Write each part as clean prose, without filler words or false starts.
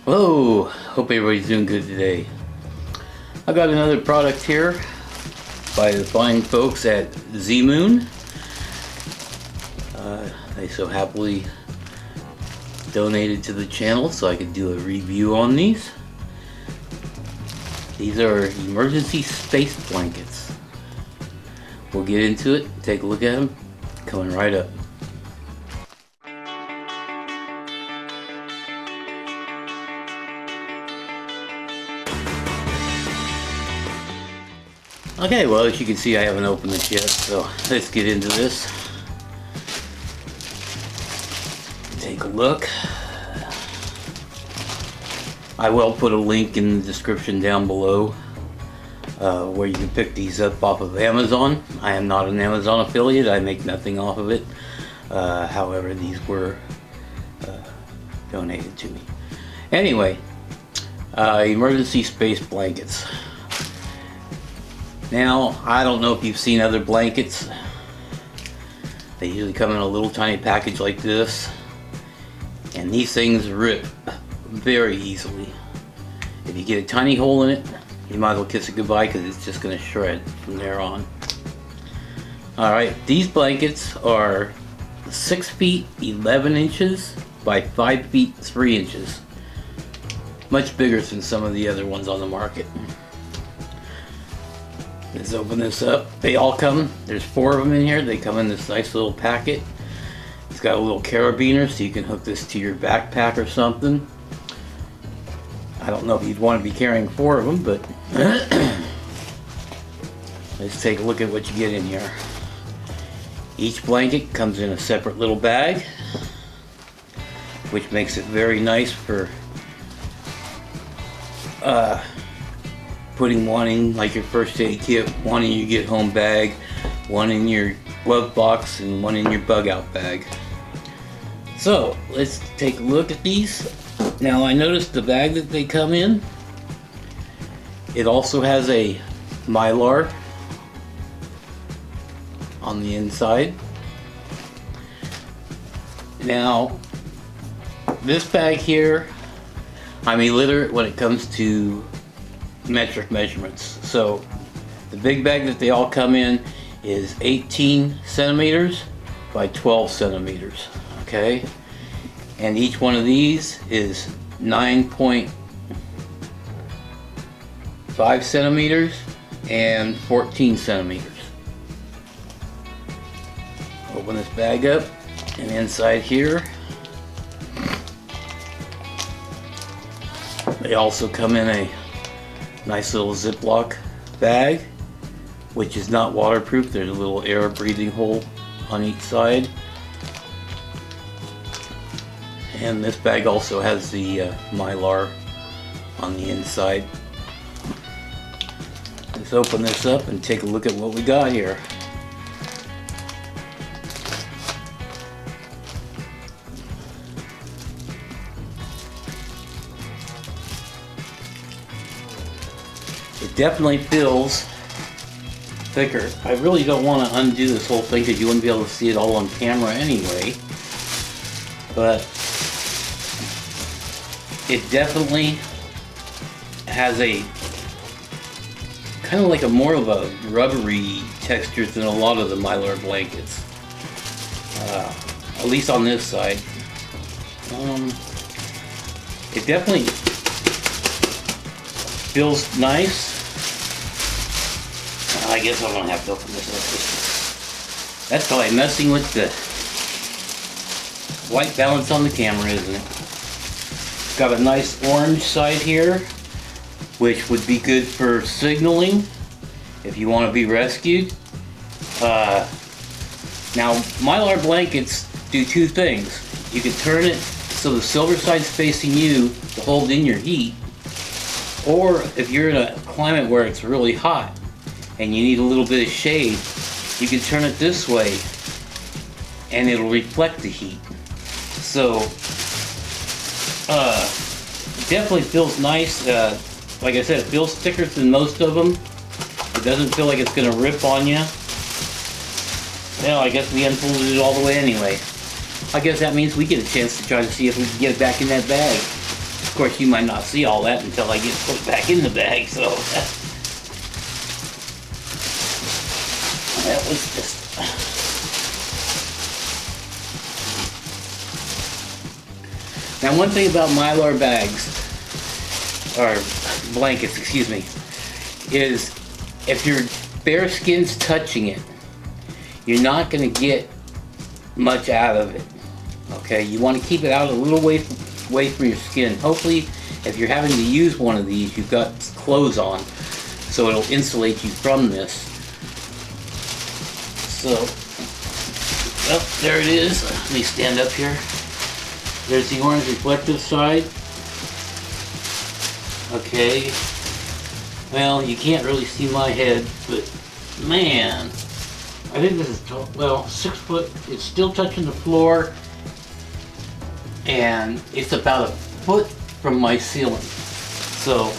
Hello, hope everybody's doing good today. I got another product here by the fine folks at Zmoon. They so happily donated to the channel so I could do a review on these. These are emergency space blankets. We'll get into it, take a look at them, coming right up. Okay, well, as you can see, I haven't opened this yet, so let's get into this. Take a look. I will put a link in the description down below where you can pick these up off of Amazon. I am not an Amazon affiliate. I make nothing off of it. However, these were donated to me. Anyway, emergency space blankets. Now, I don't know if you've seen other blankets. They usually come in a little tiny package like this. And these things rip very easily. If you get a tiny hole in it, you might as well kiss it goodbye because it's just going to shred from there on. Alright, these blankets are 6 feet 11 inches by 5 feet 3 inches. Much bigger than some of the other ones on the market. Let's open this up. They all come, there's 4 of them in here. They come in this nice little packet. It's got a little carabiner so you can hook this to your backpack or something. I don't know if you'd want to be carrying 4 of them, but let's take a look at what you get in here. Each blanket comes in a separate little bag, which makes it very nice for putting one in like your first aid kit, one in your get home bag, one in your glove box, and one in your bug out bag. So let's take a look at these. Now I noticed the bag that they come in, it also has a Mylar on the inside. Now this bag here, I'm illiterate when it comes to metric measurements. So the big bag that they all come in is 18 centimeters by 12 centimeters. Okay, and each one of these is 9.5 centimeters and 14 centimeters. Open this bag up, and inside here they also come in a nice little Ziploc bag, which is not waterproof. There's a little air breathing hole on each side. And this bag also has the Mylar on the inside. Let's open this up and take a look at what we got here. It definitely feels thicker. I really don't want to undo this whole thing because you wouldn't be able to see it all on camera anyway. But it definitely has a kind of like a more of a rubbery texture than a lot of the Mylar blankets. At least on this side. It definitely feels nice. I guess I'm gonna have to open this up. That's probably messing with the white balance on the camera, isn't it? It's got a nice orange side here, which would be good for signaling if you want to be rescued. Now, Mylar blankets do 2 things. You can turn it so the silver side's facing you to hold in your heat, or if you're in a climate where it's really hot and you need a little bit of shade, you can turn it this way and it'll reflect the heat. So it definitely feels nice. Like I said, it feels thicker than most of them. It doesn't feel like it's gonna rip on you. Well, I guess we unfolded it all the way anyway. I guess that means we get a chance to try to see if we can get it back in that bag. Of course, you might not see all that until I get put back in the bag, so that was just... Now, one thing about Mylar bags, or blankets, excuse me, is if your bare skin's touching it, you're not going to get much out of it. Okay, you want to keep it out a little way from your skin. Hopefully, if you're having to use one of these, you've got clothes on, so it'll insulate you from this. So, well, there it is. Let me stand up here. There's the orange reflective side. Okay. Well, you can't really see my head, but man, I think this is tall. Well, 6 foot. It's still touching the floor, and it's about 1 foot from my ceiling. So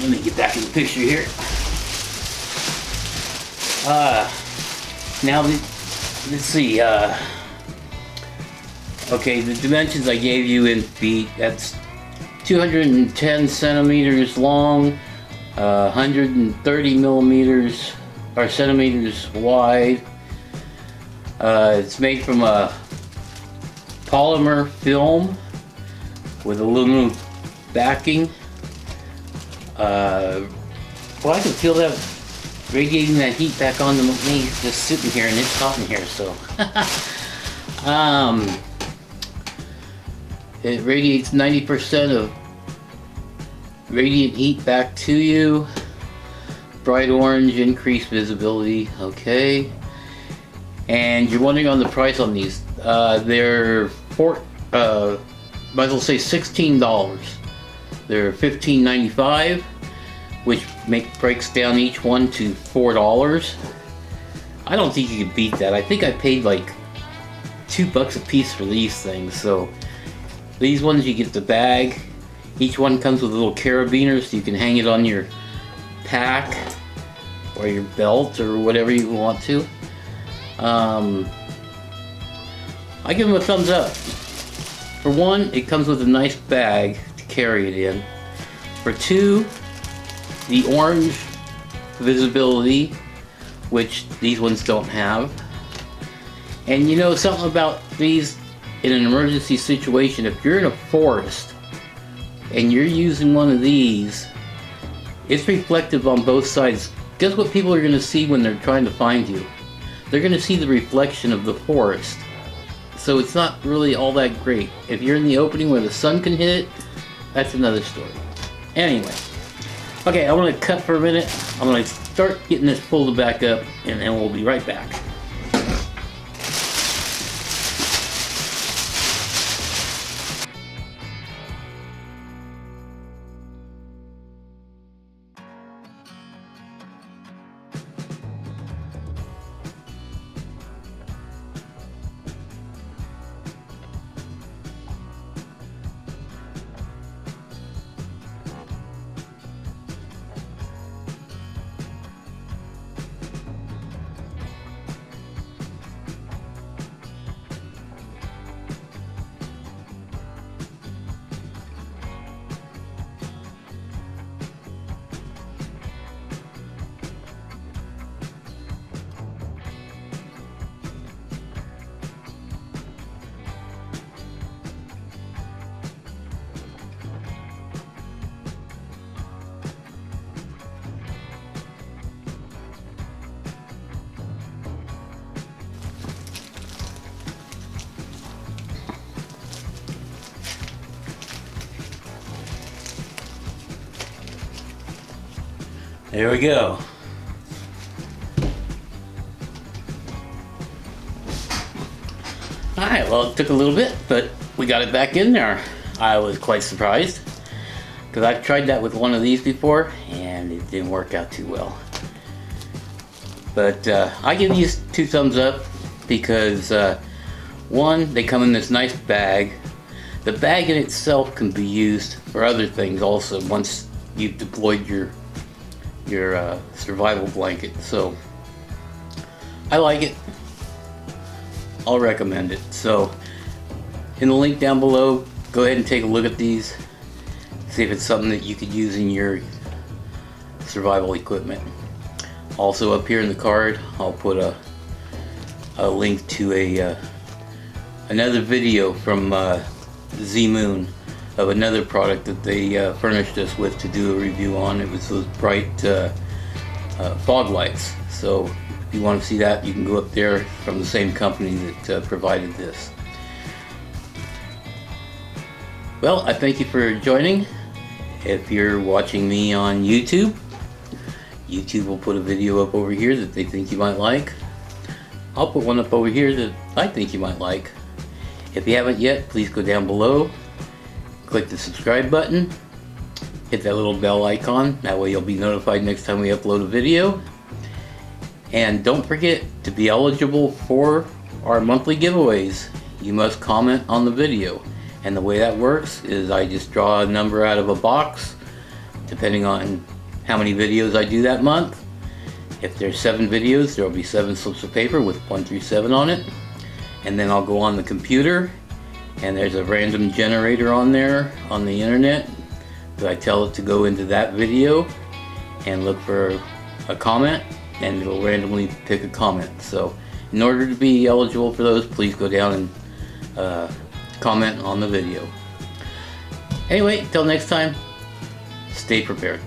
let me get back in the picture here. Now let's see. Okay, the dimensions I gave you in feet. That's 210 centimeters long, 130 millimeters or centimeters wide. It's made from a polymer film with aluminum backing. Well, I can feel that radiating that heat back onto me just sitting here, and it's hot in here, so. It radiates 90% of radiant heat back to you. Bright orange, increased visibility, okay. And you're wondering on the price on these. They're might as well say $16. They're $15.95, which breaks down each one to $4. I don't think you can beat that. I think I paid like $2 a piece for these things. So these ones, you get the bag. Each one comes with a little carabiner, so you can hang it on your pack or your belt or whatever you want to. I give them a thumbs up. For one, it comes with a nice bag to carry it in. For two, the orange visibility, which these ones don't have. And you know something about these in an emergency situation, if you're in a forest and you're using one of these, it's reflective on both sides. Guess what people are going to see when they're trying to find you? They're going to see the reflection of the forest. So it's not really all that great. If you're in the opening where the sun can hit it, that's another story. Anyway, okay, I want to cut for a minute. I'm going to start getting this folded back up, and then we'll be right back. There we go. Alright, well, it took a little bit, but we got it back in there. I was quite surprised, because I've tried that with one of these before, and it didn't work out too well. But I give these 2 thumbs up, because one, they come in this nice bag. The bag in itself can be used for other things also once you've deployed your survival blanket. So I like it. I'll recommend it. So in the link down below, go ahead and take a look at these, see if it's something that you could use in your survival equipment. Also up here in the card, I'll put a link to another video from Zmoon of another product that they furnished us with to do a review on. It was those bright fog lights. So if you want to see that, you can go up there, from the same company that provided this. Well, I thank you for joining. If you're watching me on YouTube, YouTube will put a video up over here that they think you might like. I'll put one up over here that I think you might like. If you haven't yet, please go down below, click the subscribe button, hit that little bell icon, that way you'll be notified next time we upload a video. And don't forget, to be eligible for our monthly giveaways, you must comment on the video. And the way that works is I just draw a number out of a box, depending on how many videos I do that month. If there's 7 videos, there will be 7 slips of paper with 1 through 7 on it. And then I'll go on the computer, and there's a random generator on there on the internet that I tell it to go into that video and look for a comment, and it'll randomly pick a comment. So in order to be eligible for those, please go down and comment on the video. Anyway, until next time, stay prepared.